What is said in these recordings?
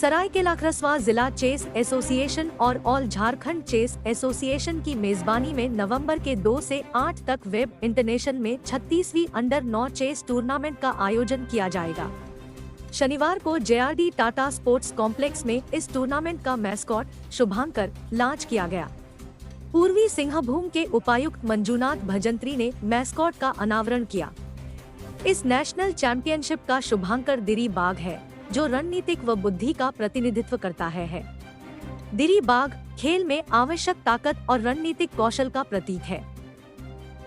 सरायकेला खरसवां जिला chess association और all Jharkhand chess association की मेजबानी में नवंबर के 2 से 8 तक वेब इंटरनेशनल में 36वीं अंडर 9 चेस टूर्नामेंट का आयोजन किया जाएगा। शनिवार को जेआरडी टाटा स्पोर्ट्स कॉम्प्लेक्स में इस टूर्नामेंट का मैस्कॉट शुभांकर लॉन्च किया गया। पूर्वी सिंहभूम के उपायुक्त मंजूनाथ भजंत्री ने मैस्कॉट का अनावरण किया। इस नेशनल चैंपियनशिप का शुभांकर दिरी बाघ है, जो रणनीतिक व बुद्धि का प्रतिनिधित्व करता है। दिरी बाघ खेल में आवश्यक ताकत और रणनीतिक कौशल का प्रतीक है।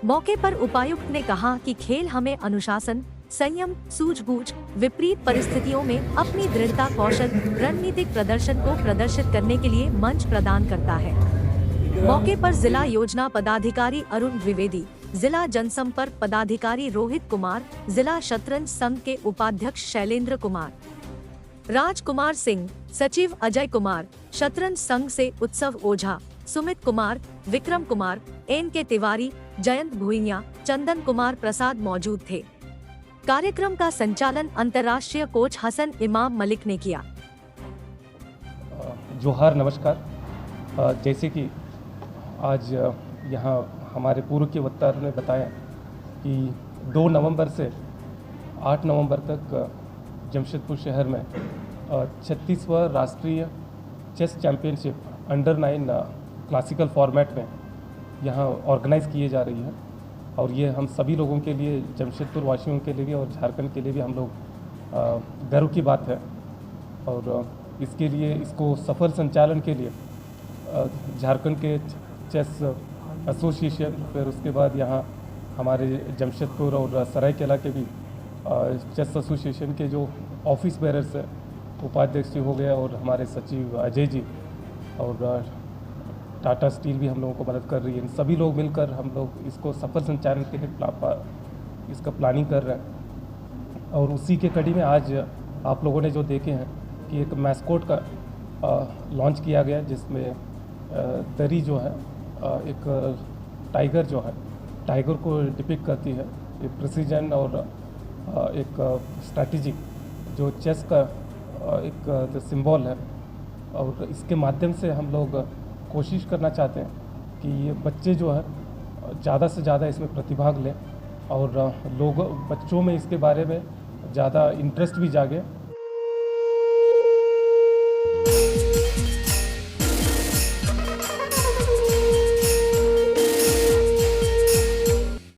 मौके पर उपायुक्त ने कहा कि खेल हमें अनुशासन, संयम, सूझबूझ, विपरीत परिस्थितियों में अपनी दृढ़ता, कौशल, रणनीतिक प्रदर्शन को प्रदर्शित करने के लिए मंच प्रदान करता है। मौके पर जिला योजना पदाधिकारी अरुण द्विवेदी, जिला जनसंपर्क पदाधिकारी रोहित कुमार, जिला शतरंज संघ के उपाध्यक्ष शैलेंद्र कुमार, राजकुमार सिंह, सचिव अजय कुमार, शतरंज संघ से उत्सव ओझा, सुमित कुमार, विक्रम कुमार, एन.के. तिवारी, जयंत भुइयां, चंदन कुमार प्रसाद मौजूद थे। कार्यक्रम का संचालन अंतर्राष्ट्रीय कोच हसन इमाम मलिक ने किया। जोहार, नमस्कार। जैसे कि आज यहाँ हमारे पूर्व के वक्ताओं ने बताया कि 2 नवंबर से 8 नवंबर तक जमशेदपुर शहर में 36वां राष्ट्रीय chess championship under 9 classical format में यहाँ ऑर्गेनाइज़ किए जा रही है। और ये हम सभी लोगों के लिए, जमशेदपुर वासियों के लिए भी और झारखंड के लिए भी हम लोग गर्व की बात है। और इसके लिए, इसको सफल संचालन के लिए झारखंड के चेस एसोसिएशन, फिर उसके बाद यहाँ हमारे जमशेदपुर और सरायकेला के भी चेस एसोसिएशन के जो ऑफिस बेरर्स है, उपाध्यक्ष जी हो गए और हमारे सचिव अजय जी, और टाटा स्टील भी हम लोगों को मदद कर रही है। इन सभी लोग मिलकर हम लोग इसको सफल संचालन के लिए इसका प्लानिंग कर रहे हैं। और उसी के कड़ी में आज आप लोगों ने जो देखे हैं कि एक मैस्कॉट का लॉन्च किया गया, जिसमें दरी जो है एक टाइगर जो है, टाइगर को डिपिक्ट करती है। एक प्रिसीजन और एक स्ट्रैटेजी जो चेस का एक सिंबल है। और इसके माध्यम से हम लोग कोशिश करना चाहते हैं कि ये बच्चे जो है ज़्यादा से ज़्यादा इसमें प्रतिभाग लें और बच्चों में इसके बारे में ज़्यादा इंटरेस्ट भी जागे